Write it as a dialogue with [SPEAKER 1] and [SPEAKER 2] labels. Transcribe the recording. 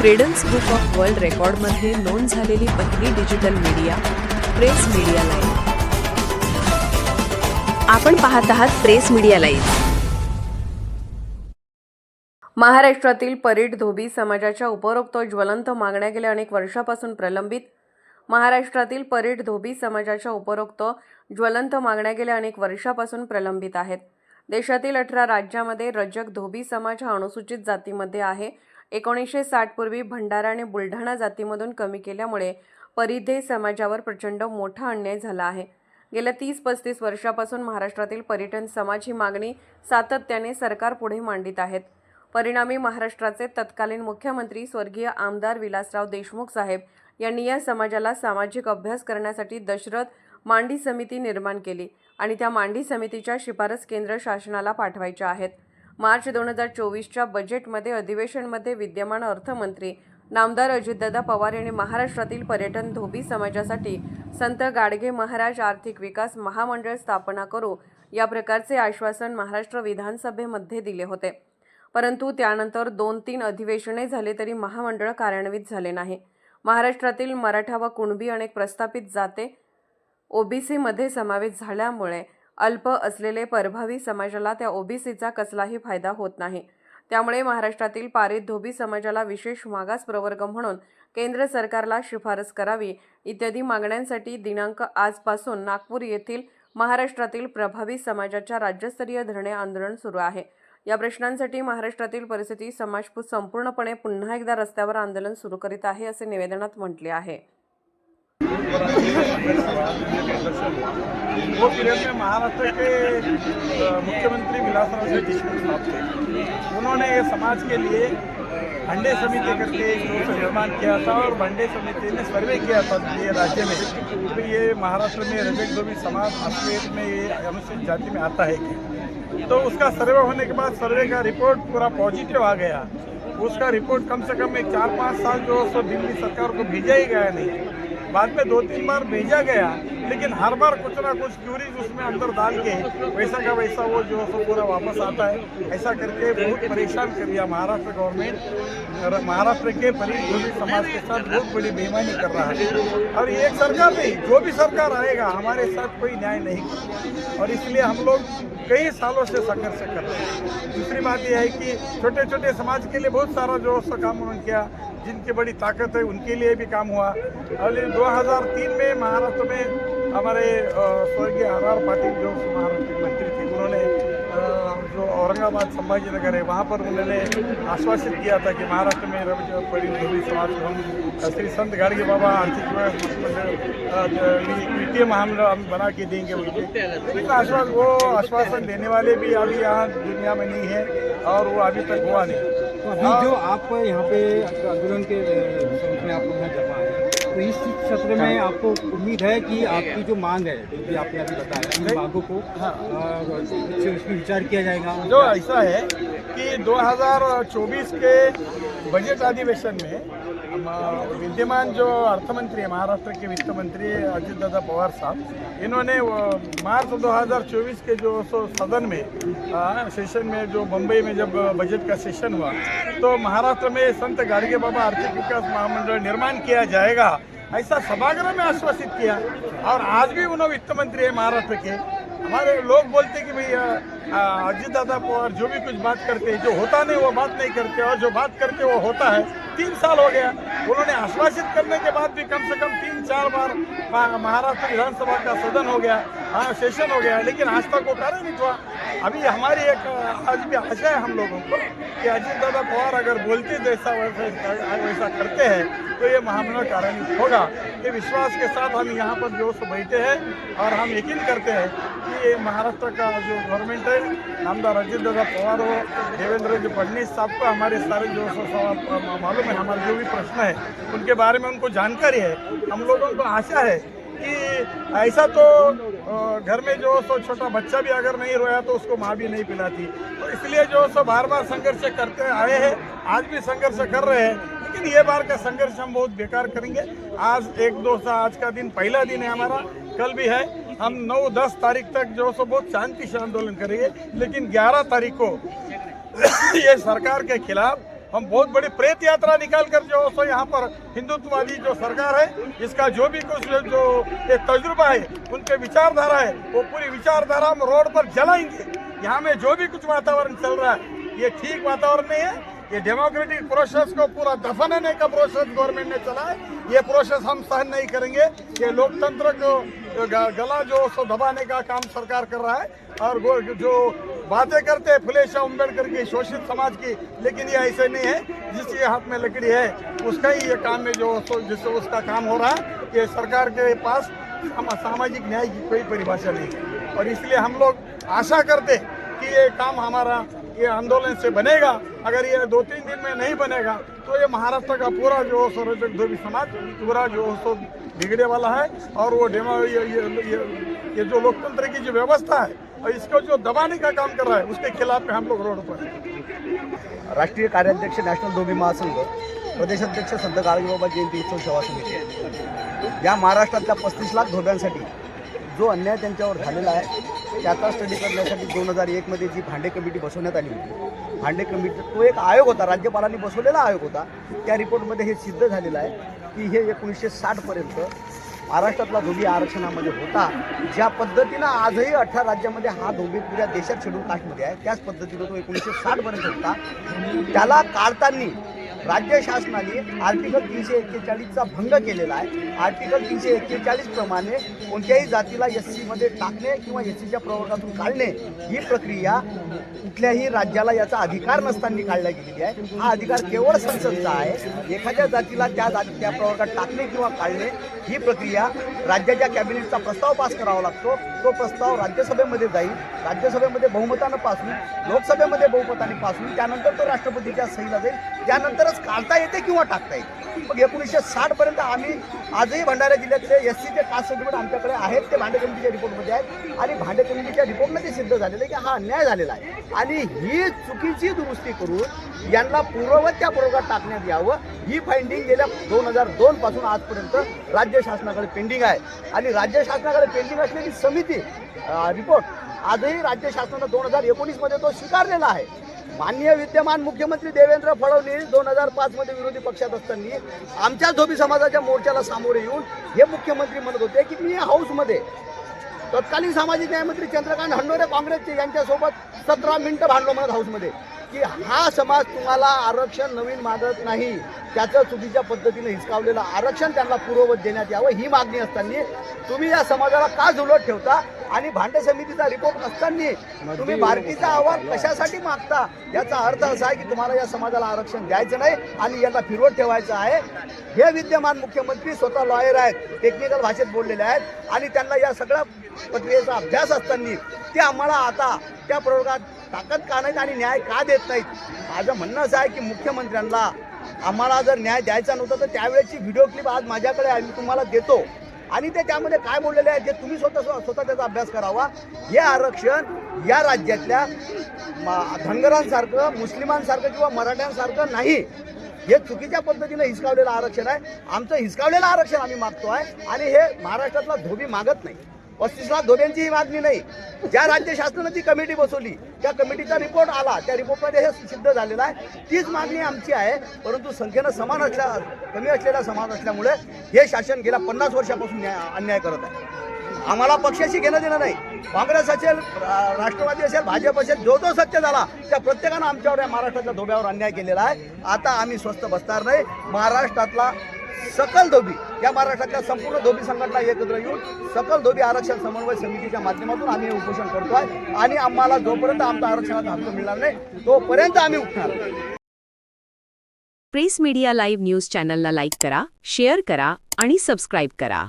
[SPEAKER 1] Credence book of world रेकॉर्डमध्ये नोंद झालेली पहिली digital media press media live. आपण पाहत आहात प्रेस मीडिया लाईव्ह। महाराष्ट्रातील परीट धोबी समाजाच्या उपरोक्त ज्वलंत मागण्या गेल्या अनेक वर्षापासून प्रलंबित। महाराष्ट्रातील परीट धोबी समाजाच्या उपरोक्त ज्वलंत मागण्या गेल्या अनेक वर्षापासून प्रलंबित आहेत। देशातील 18 राज्यामध्ये रजक धोबी समाज हा अनुसूचित जातीमध्ये आहे। 1960 पूर्वी भंडारा आणि बुलढाणा जातीमधून कमी केल्यामुळे परिधे समाजावर प्रचंड मोठा अन्याय झाला आहे। गेल्या 30-35 वर्षापासून महाराष्ट्रातील पर्यटन समाज ही मागणी सातत्याने सरकार पुढे मांडित आहेत। परिणामी महाराष्ट्राचे तत्कालीन मुख्यमंत्री स्वर्गीय आमदार विलासराव देशमुख साहेब यांनी या समाजाला सामाजिक अभ्यास करण्यासाठी दशरथ मांडी समिती निर्माण केली आणि त्या मांडी समितीच्या शिफारस केंद्र शासनाला पाठवायच्या आहेत। मार्च 2024च्या बजेटमध्ये अधिवेशनमध्ये विद्यमान अर्थमंत्री नामदार अजितदादा पवार यांनी महाराष्ट्रातील पर्यटन धोबी समाजासाठी संत गाडगे महाराज आर्थिक विकास महामंडळ स्थापना करू या प्रकारचे आश्वासन महाराष्ट्र विधानसभेमध्ये दिले होते। परंतु त्यानंतर 2-3 अधिवेशने झाले तरी महामंडळ कार्यान्वित झाले नाही। महाराष्ट्रातील मराठा व कुणबी अनेक प्रस्थापित जाते ओबीसी मध्ये समावेश झाल्यामुळे अल्प असलेले परभावी समाजाला त्या ओबीसीचा कसलाही फायदा होत नाही। त्यामुळे महाराष्ट्रातील पारीत धोबी समाजाला विशेष मागास प्रवर्ग म्हणून केंद्र सरकारला शिफारस करावी इत्यादी मागण्यांसाठी दिनांक आजपासून नागपूर येथील महाराष्ट्रातील प्रभावी समाजाच्या राज्यस्तरीय धरणे आंदोलन सुरू आहे। या प्रश्नांसाठी महाराष्ट्रातील परिस्थिती समाज संपूर्णपणे पुन्हा एकदा रस्त्यावर आंदोलन सुरू करीत आहे असे निवेदनात म्हटले आहे।
[SPEAKER 2] वो पीरियड में महाराष्ट्र के मुख्यमंत्री विलासराव देशमुख साहब थे। उन्होंने ये समाज के लिए भंडे समिति करके एक ग्रुप निर्माण किया था और भंडे समिति ने सर्वे किया था ये राज्य में तो ये महाराष्ट्र में रजक धोबी समाज अस्मियत में ये अनुसूचित जाति में आता है क्या। तो उसका सर्वे होने के बाद सर्वे का रिपोर्ट पूरा पॉजिटिव आ गया। उसका रिपोर्ट कम से कम 4-5 साल जो सो दिल्ली सरकार को भेजा ही गया नहीं। बाद में 2-3 बार भेजा गया लेकिन हर बार कुछ ना कुछ क्यूरीज उसमें अंदर डाल के वैसा का वैसा वो जो सो पूरा वापस आता है। ऐसा करके बहुत परेशान कर दिया महाराष्ट्र गवर्नमेंट। महाराष्ट्र के परीट धोबी समाज के साथ बहुत बड़ी बेईमानी कर रहा है और ये एक सरकार नहीं, जो भी सरकार आएगा हमारे साथ कोई न्याय नहीं और इसलिए हम लोग कई सालों से संघर्ष कर रहे हैं। दूसरी बात यह है कि छोटे छोटे समाज के लिए बहुत सारा जो काम उन्होंने किया, जिनकी बड़ी ताकत है उनके लिए भी काम हुआ। और 2003 में महाराष्ट्र में हमारे स्वर्गीय आर पाटिल जो महाराष्ट्र के मंत्री थे उन्होंने जो औरंगाबाद संभाजीनगर है वहाँ पर उन्होंने आश्वासित किया था कि महाराष्ट्र में परीट धोबी समाज को हम श्री संत गाडगे बाबा आर्थिक वित्तीय महामंडल हम बना के देंगे उनके। लेकिन वो आश्वासन देने वाले भी अभी यहाँ दुनिया में नहीं है और वो अभी तक हुआ नहीं।
[SPEAKER 3] तो अभी जो आप यहाँ पे आंदोलन के रूप में आप लोग यहाँ जमा है तो इस सत्र में आपको उम्मीद है कि आपकी जो मांग है जो भी आपने अभी बताया इन मांगों को उसमें विचार किया जाएगा।
[SPEAKER 2] जो ऐसा है कि 2024 के बजट अधिवेशन में विद्यमान जो अर्थमंत्री है महाराष्ट्र के वित्त मंत्री अजितदादा पवार साहब इन्होंने मार्च 2024 के जो सदन में सेशन में जो मुंबई में जब बजट का सेशन हुआ तो महाराष्ट्र में संत गाडगे बाबा आर्थिक विकास महामंडल निर्माण किया जाएगा ऐसा सभागृह में आश्वासित किया। और आज भी उन्होंने वित्त मंत्री है महाराष्ट्र के। हमारे लोग बोलते कि भाई अजितदादा पवार जो भी कुछ बात करते हैं जो होता नहीं वो बात नहीं करते और जो बात करते वो होता है। 3 साल हो गया उन्होंने आश्वासित करने के बाद भी कम से कम 3-4 बार महाराष्ट्र विधानसभा का सदन हो गया, सेशन हो गया, लेकिन आज तक वो कार्य नहीं हुआ। अभी हमारी एक आज भी आशा है हम लोगों को कि अजितदादा पवार अगर बोलते जैसा वैसा करते हैं तो ये महामंडल कार्यान्वित होगा। ये विश्वास के साथ हम यहाँ पर जो बैठे हैं और हम यकीन करते हैं कि ये महाराष्ट्र का जो गवर्नमेंट है नामदार अजितदादा पवार हो देवेंद्र जी फडणवीस साहब को हमारे सारे जो मालूम है, हमारे जो भी प्रश्न है उनके बारे में उनको जानकारी है। हम लोगों को आशा है कि ऐसा तो घर में जो छोटा बच्चा भी अगर नहीं रोया तो उसको माँ भी नहीं पिलाती। तो इसलिए जो बार बार संघर्ष करते आए हैं, आज भी संघर्ष कर रहे हैं, लेकिन ये बार का संघर्ष हम बहुत बेकार करेंगे। आज 1-2 आज का दिन पहला दिन है हमारा, कल भी है। हम 9-10 तारीख तक जो बहुत शांति से आंदोलन करेंगे, लेकिन 11 तारीख को ये सरकार के खिलाफ हम बहुत बड़ी प्रेत यात्रा निकाल कर जो सो यहाँ पर हिंदुत्ववादी जो सरकार है इसका जो भी कुछ जो एक तजुर्बा है उनके विचारधारा है वो पूरी विचारधारा हम रोड पर जलाएंगे। यहाँ में जो भी कुछ वातावरण चल रहा है ये ठीक वातावरण नहीं है। ये डेमोक्रेटिक प्रोसेस को पूरा दफनाने का प्रोसेस गवर्नमेंट ने चला है। ये प्रोसेस हम सहन नहीं करेंगे। ये लोकतंत्र को गला जो सो दबाने का काम सरकार कर रहा है और जो बातें करते हैं फुले शाह अम्बेडकर की शोषित समाज की, लेकिन ये ऐसे नहीं है। जिसके हाथ में लकड़ी है उसका ही ये काम में जो जिससे उसका काम हो रहा है। ये सरकार के पास सामाजिक न्याय की कोई परिभाषा नहीं है और इसलिए हम लोग आशा करते कि ये काम हमारा ये आंदोलन से बनेगा। अगर ये 2-3 दिन में नहीं बनेगा तो ये महाराष्ट्र का पूरा जो रजक धोबी समाज पूरा जो बिगड़े वाला है और वो ये जो लोकतंत्र की जो व्यवस्था है और इसको जो दबाने का काम कर रहा है उसके खिलाफ हम लोग रोड पर हैं।
[SPEAKER 4] राष्ट्रीय कार्याध्यक्ष नॅशनल धोबी महासंघ, प्रदेशाध्यक्ष संत गाडगेबाबा जयंती उत्सव सेवा समिती या महाराष्ट्रातल्या 35 लाख धोब्यांसाठी जो अन्याय त्यांच्यावर झालेला आहे त्याचा स्टडी करण्यासाठी 2001 मध्ये जी भांडे कमिटी बसवण्यात आली होती, भांडे कमिटी तो एक आयोग होता, राज्यपालांनी बसवलेला आयोग होता। त्या रिपोर्टमध्ये हे सिद्ध झालेलं आहे की हे 1960 पर्यंत महाराष्ट्रातला धोबी आरक्षणामध्ये होता। ज्या पद्धतीनं आजही 18 राज्यामध्ये हा धोबी पुऱ्या देशात शेड्यूल कास्टमध्ये आहे त्याच पद्धतीनं तो 1960 पर्यंत होता। त्याला काढताना राज्य शासनाने आर्टिकल 341चा भंग केलेला आहे। आर्टिकल 341 प्रमाणे कोणत्याही जातीला एससी मध्ये टाकणे किंवा एससीच्या प्रवर्गातून काढणे ही प्रक्रिया कुठल्याही राज्याला याचा अधिकार नसताना काढल्या गेलेली आहे। हा अधिकार केवळ संसदचा आहे। एखाद्या जातीला त्या प्रवर्गात टाकणे किंवा काढणे ही प्रक्रिया राज्याच्या कॅबिनेटचा प्रस्ताव पास करावा लागतो। तो प्रस्ताव राज्यसभेमध्ये जाईल, राज्यसभेमध्ये बहुमतानं पास होईल, लोकसभेमध्ये बहुमताने पास होईल, त्यानंतर तो राष्ट्रपतीच्या सहीला जाईल, त्यानंतरच काढता येते किंवा टाकता येते। मग 1960 पर्यंत आम्ही आजही भंडारा जिल्ह्यातले एससीचे कास्ट सर्टिफिकेट आमच्याकडे आहेत, ते भांडे कमिटीच्या रिपोर्टमध्ये आहेत आणि भांडे कमिटीच्या रिपोर्टमध्ये सिद्ध झालेलं आहे की हा अन्याय झालेला आहे आणि ही चुकीची दुरुस्ती करून यांना पूर्ववत त्या प्रवर्गात टाकण्यात यावं ही फाइंडिंग गेल्या 2002 पासून आजपर्यंत राज्य शासनाकडे पेंडिंग आहे आणि राज्य शासनाकडे पेंडिंग असलेली समिती रिपोर्ट आजही राज्य शासनानं 2019 मध्ये तो स्वीकारलेला आहे। माननीय विद्यमान मुख्यमंत्री देवेंद्र फडणवीस 2005 मध्ये विरोधी पक्षात असताना आमच्या धोबी समाजाच्या मोर्चाला सामोरे येऊन हे मुख्यमंत्री म्हणत होते की मी हाऊसमध्ये तत्कालीन सामाजिक न्यायमंत्री चंद्रकांत हंडोरे काँग्रेसचे यांच्यासोबत 17 मिनिटं भांडलो म्हणत हाऊसमध्ये की हा समाज तुम्हाला आरक्षण नवीन मागत नाही, त्याचं चुकीच्या पद्धतीने हिसकावलेलं आरक्षण त्यांना पूर्ववत देण्यात यावं ही मागणी असताना तुम्ही या समाजाला का झुलत ठेवता आणि भांडे समितीचा रिपोर्ट असताना तुम्ही भारतीचा अहवाल कशासाठी मागता? याचा अर्थ असा आहे की तुम्हाला या समाजाला आरक्षण द्यायचं नाही आणि यांना फिरवत ठेवायचं आहे। हे विद्यमान मुख्यमंत्री स्वतः लॉयर आहेत, टेक्निकल भाषेत बोललेले आहेत आणि त्यांना या सगळ्या प्रक्रियेचा अभ्यास असताना ते आम्हाला आता त्या प्रवर्गात टाकत का नाहीत आणि न्याय का देत नाहीत? माझं म्हणणं असं आहे की मुख्यमंत्र्यांना आम्हाला जर न्याय द्यायचा नव्हता तर त्यावेळेची व्हिडिओ क्लिप आज माझ्याकडे आहे, मी तुम्हाला देतो आणि ते त्यामध्ये काय बोललेले आहेत जे तुम्ही स्वतः त्याचा अभ्यास करावा। हे आरक्षण या राज्यातल्या धनगरांसारखं, मुस्लिमांसारखं किंवा मराठ्यांसारखं नाही, हे चुकीच्या पद्धतीने हिसकावलेलं आरक्षण आहे। आमचं हिसकावलेलं आरक्षण आम्ही मागतो आहे आणि हे महाराष्ट्रातला धोबी मागत नाही। 35 लाख धोब्यांची ही मागणी नाही। ज्या राज्य शासनाने ती कमिटी बसवली त्या कमिटीचा रिपोर्ट आला, त्या रिपोर्टमध्ये हे सिद्ध झालेलं आहे। तीच मागणी आमची आहे, परंतु संख्येनं कमी असलेला समाज असल्यामुळे हे शासन गेल्या 50 वर्षापासून अन्याय करत आहे। आम्हाला पक्षाशी घेणं देणं नाही। काँग्रेस असेल, राष्ट्रवादी असेल, भाजप असेल, जो सत्य झाला त्या प्रत्येकानं आमच्यावर या महाराष्ट्रातल्या धोब्यावर अन्याय केलेला आहे। आता आम्ही स्वस्थ बसणार नाही। महाराष्ट्रातला सकल धोबी, या महाराष्ट्रातल्या संपूर्ण धोबी संघटना एकत्र येऊन सकल धोबी आरक्षण समन्वय समितीच्या माध्यमातून आम्ही हे उपोषण करतोय आणि आम्हाला जोपर्यंत आमचा आरक्षणाचा हक्क मिळणार नाही तोपर्यंत आम्ही उठणार।
[SPEAKER 5] प्रेस मीडिया लाईव्ह न्यूज चॅनलला लाईक करा, शेअर करा आणि सबस्क्राईब करा।